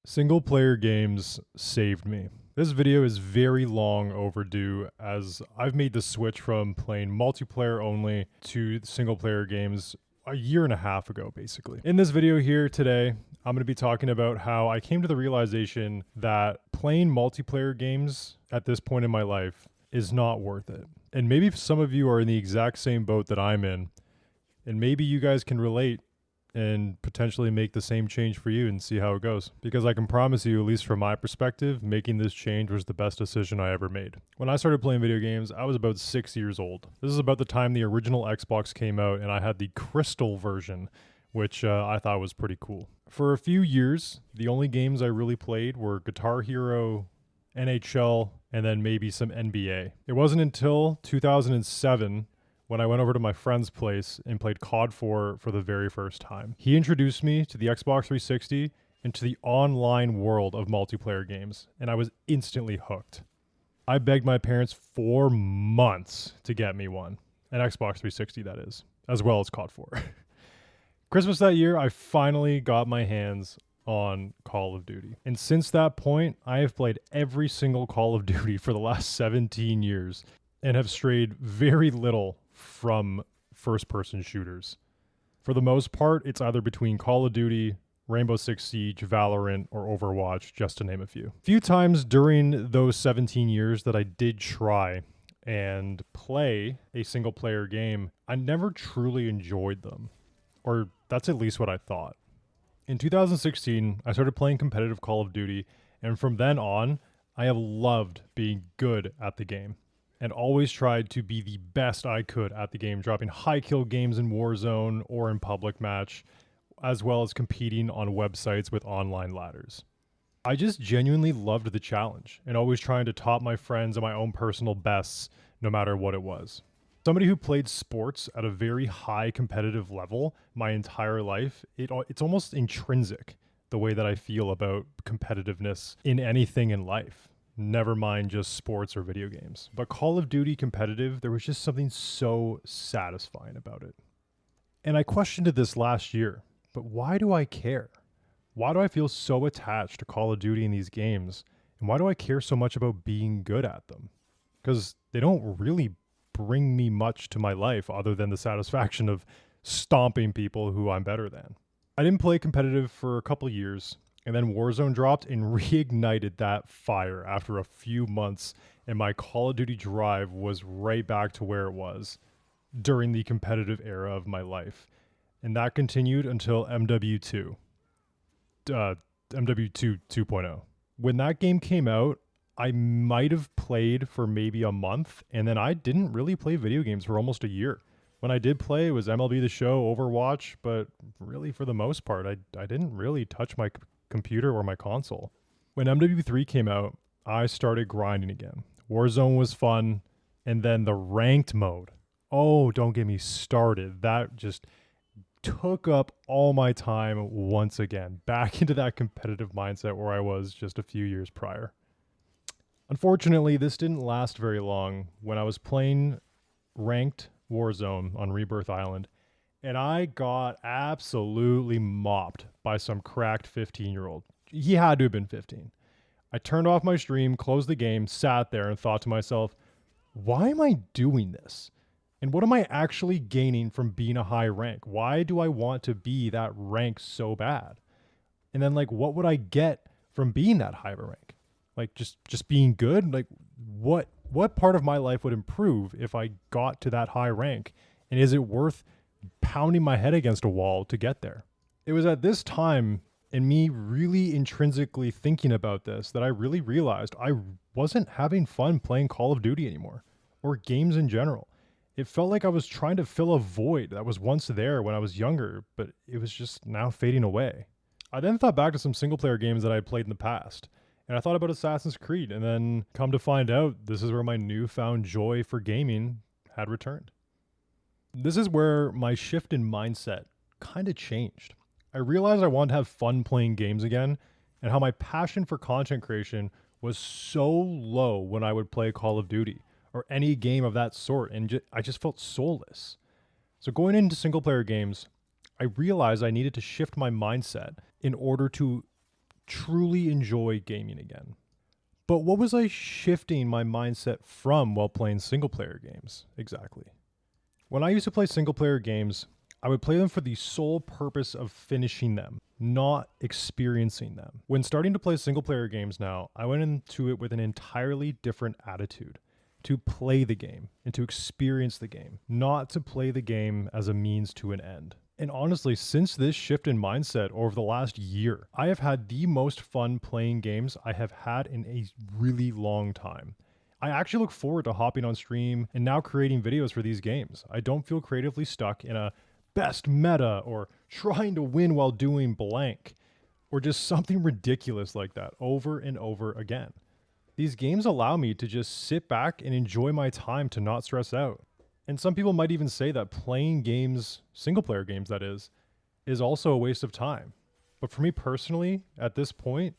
Single player games saved me. This video is very long overdue as I've made the switch from playing multiplayer only to single player games a year and a half ago, basically. In this video here today, I'm going to be talking about how I came to the realization that playing multiplayer games at this point in my life is not worth it. And maybe some of you are in the exact same boat that I'm in, and maybe you guys can relate and potentially make the same change for you and see how it goes. Because I can promise you, at least from my perspective, making this change was the best decision I ever made. When I started playing video games, I was about 6 years old. This is about the time the original Xbox came out, and I had the Crystal version, which I thought was pretty cool. For a few years, the only games I really played were Guitar Hero, NHL, and then maybe some NBA. It wasn't until 2007 when I went over to my friend's place and played COD 4 for the very first time. He introduced me to the Xbox 360 and to the online world of multiplayer games, and I was instantly hooked. I begged my parents for months to get me one, an Xbox 360 that is, as well as COD 4. Christmas that year, I finally got my hands on Call of Duty. And since that point, I have played every single Call of Duty for the last 17 years and have strayed very little from first-person shooters. For the most part, it's either between Call of Duty, Rainbow Six Siege, Valorant, or Overwatch, just to name a few. A few times during those 17 years that I did try and play a single-player game, I never truly enjoyed them. Or that's at least what I thought. In 2016, I started playing competitive Call of Duty, and from then on, I have loved being good at the game and always tried to be the best I could at the game, dropping high kill games in Warzone or in public match, as well as competing on websites with online ladders. I just genuinely loved the challenge and always trying to top my friends and my own personal bests, no matter what it was. Somebody who played sports at a very high competitive level my entire life, it's almost intrinsic the way that I feel about competitiveness in anything in life. Never mind just sports or video games. But Call of Duty competitive, there was just something so satisfying about it. And I questioned it this last year, but why do I care? Why do I feel so attached to Call of Duty in these games? And why do I care so much about being good at them? Because they don't really bring me much to my life other than the satisfaction of stomping people who I'm better than. I didn't play competitive for a couple years, and then Warzone dropped and reignited that fire after a few months, and my Call of Duty drive was right back to where it was during the competitive era of my life. And that continued until MW2, MW2 2.0. When that game came out, I might have played for maybe a month, and then I didn't really play video games for almost a year. When I did play, it was MLB The Show, Overwatch, but really for the most part, I didn't really touch my computer or my console. When MW3 came out, I started grinding again. Warzone was fun, and then the ranked mode. Oh, don't get me started. That just took up all my time once again, back into that competitive mindset where I was just a few years prior. Unfortunately, this didn't last very long when I was playing ranked Warzone on Rebirth Island, and I got absolutely mopped by some cracked 15-year-old. He had to have been 15. I turned off my stream, closed the game, sat there, and thought to myself, why am I doing this? And what am I actually gaining from being a high rank? Why do I want to be that rank so bad? And then, what would I get from being that high of a rank? Just being good? What part of my life would improve if I got to that high rank? And is it worth pounding my head against a wall to get there? It was at this time, and me really intrinsically thinking about this, that I really realized I wasn't having fun playing Call of Duty anymore, or games in general. It felt like I was trying to fill a void that was once there when I was younger, but it was just now fading away. I then thought back to some single player games that I had played in the past, and I thought about Assassin's Creed, and then come to find out, this is where my newfound joy for gaming had returned. This is where my shift in mindset kind of changed. I realized I wanted to have fun playing games again, and how my passion for content creation was so low when I would play Call of Duty or any game of that sort, and I just felt soulless. So going into single player games, I realized I needed to shift my mindset in order to truly enjoy gaming again. But what was I shifting my mindset from while playing single player games? Exactly. When I used to play single player games, I would play them for the sole purpose of finishing them, not experiencing them. When starting to play single player games now, I went into it with an entirely different attitude. To play the game and to experience the game, not to play the game as a means to an end. And honestly, since this shift in mindset over the last year, I have had the most fun playing games I have had in a really long time. I actually look forward to hopping on stream and now creating videos for these games. I don't feel creatively stuck in a best meta or trying to win while doing blank or just something ridiculous like that over and over again. These games allow me to just sit back and enjoy my time to not stress out. And some people might even say that playing games, single player games that is also a waste of time. But for me personally, at this point,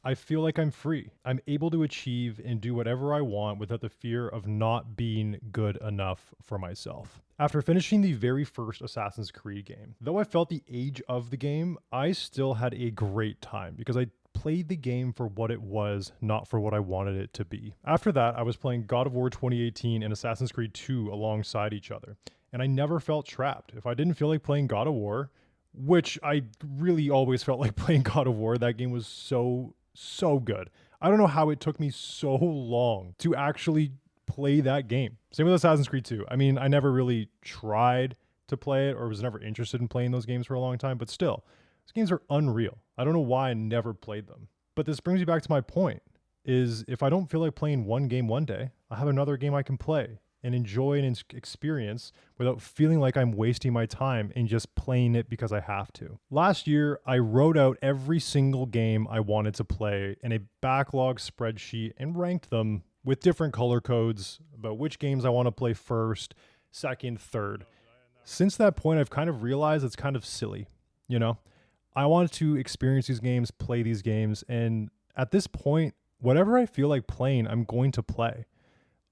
I feel like I'm free. I'm able to achieve and do whatever I want without the fear of not being good enough for myself. After finishing the very first Assassin's Creed game, though I felt the age of the game, I still had a great time because I played the game for what it was, not for what I wanted it to be. After that, I was playing God of War 2018 and Assassin's Creed 2 alongside each other, and I never felt trapped. If I didn't feel like playing God of War, which I really always felt like playing God of War, that game was so good. I don't know how it took me so long to actually play that game. Same with Assassin's Creed 2. I mean, I never really tried to play it or was never interested in playing those games for a long time, but still, these games are unreal. I don't know why I never played them. But this brings me back to my point, is if I don't feel like playing one game one day, I have another game I can play and enjoy and experience without feeling like I'm wasting my time and just playing it because I have to. Last year, I wrote out every single game I wanted to play in a backlog spreadsheet and ranked them with different color codes about which games I want to play first, second, third. Since that point, I've kind of realized it's kind of silly, you know? I wanted to experience these games, play these games, and at this point, whatever I feel like playing, I'm going to play.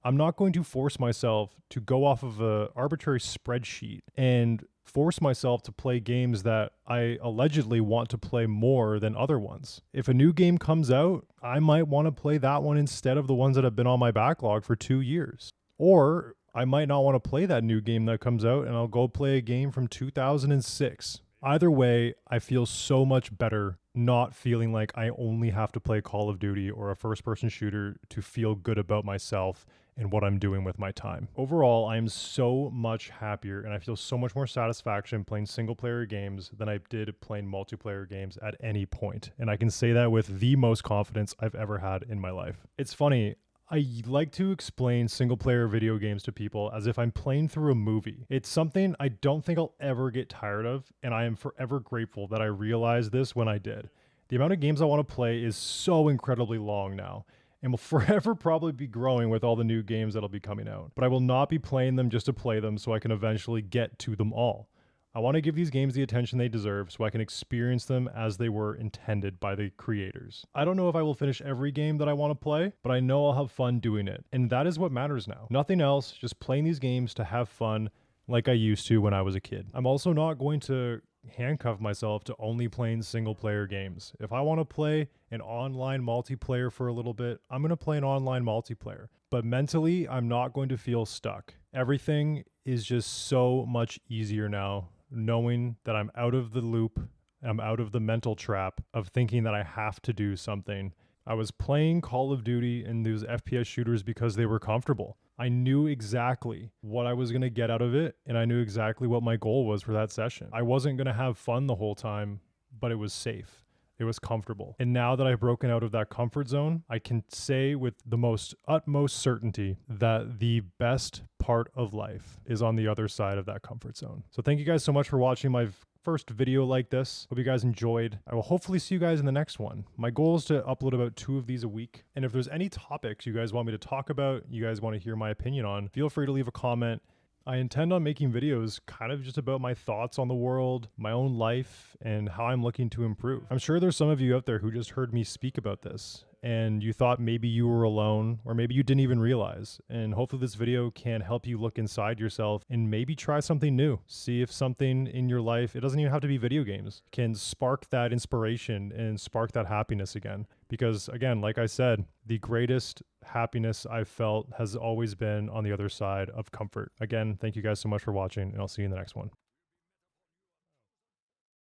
I'm not going to force myself to go off of an arbitrary spreadsheet and force myself to play games that I allegedly want to play more than other ones. If a new game comes out, I might want to play that one instead of the ones that have been on my backlog for 2 years. Or I might not want to play that new game that comes out and I'll go play a game from 2006. Either way, I feel so much better not feeling like I only have to play Call of Duty or a first-person shooter to feel good about myself and what I'm doing with my time. Overall, I am so much happier and I feel so much more satisfaction playing single-player games than I did playing multiplayer games at any point. And I can say that with the most confidence I've ever had in my life. It's funny, I like to explain single player video games to people as if I'm playing through a movie. It's something I don't think I'll ever get tired of, and I am forever grateful that I realized this when I did. The amount of games I want to play is so incredibly long now, and will forever probably be growing with all the new games that'll be coming out. But I will not be playing them just to play them so I can eventually get to them all. I want to give these games the attention they deserve so I can experience them as they were intended by the creators. I don't know if I will finish every game that I want to play, but I know I'll have fun doing it. And that is what matters now. Nothing else, just playing these games to have fun like I used to when I was a kid. I'm also not going to handcuff myself to only playing single player games. If I want to play an online multiplayer for a little bit, I'm going to play an online multiplayer. But mentally, I'm not going to feel stuck. Everything is just so much easier now, knowing that I'm out of the loop, I'm out of the mental trap of thinking that I have to do something. I was playing Call of Duty and those FPS shooters because they were comfortable. I knew exactly what I was going to get out of it, and I knew exactly what my goal was for that session. I wasn't going to have fun the whole time, but it was safe. It was comfortable. And now that I've broken out of that comfort zone, I can say with the utmost certainty that the best part of life is on the other side of that comfort zone. So thank you guys so much for watching my first video like this. Hope you guys enjoyed. I will hopefully see you guys in the next one. My goal is to upload about 2 of these a week. And if there's any topics you guys want me to talk about, you guys want to hear my opinion on, feel free to leave a comment. I intend on making videos kind of just about my thoughts on the world, my own life, and how I'm looking to improve. I'm sure there's some of you out there who just heard me speak about this, and you thought maybe you were alone, or maybe you didn't even realize. And hopefully this video can help you look inside yourself and maybe try something new. See if something in your life, it doesn't even have to be video games, can spark that inspiration and spark that happiness again. Because again, like I said, the greatest happiness I've felt has always been on the other side of comfort. Again, thank you guys so much for watching, and I'll see you in the next one.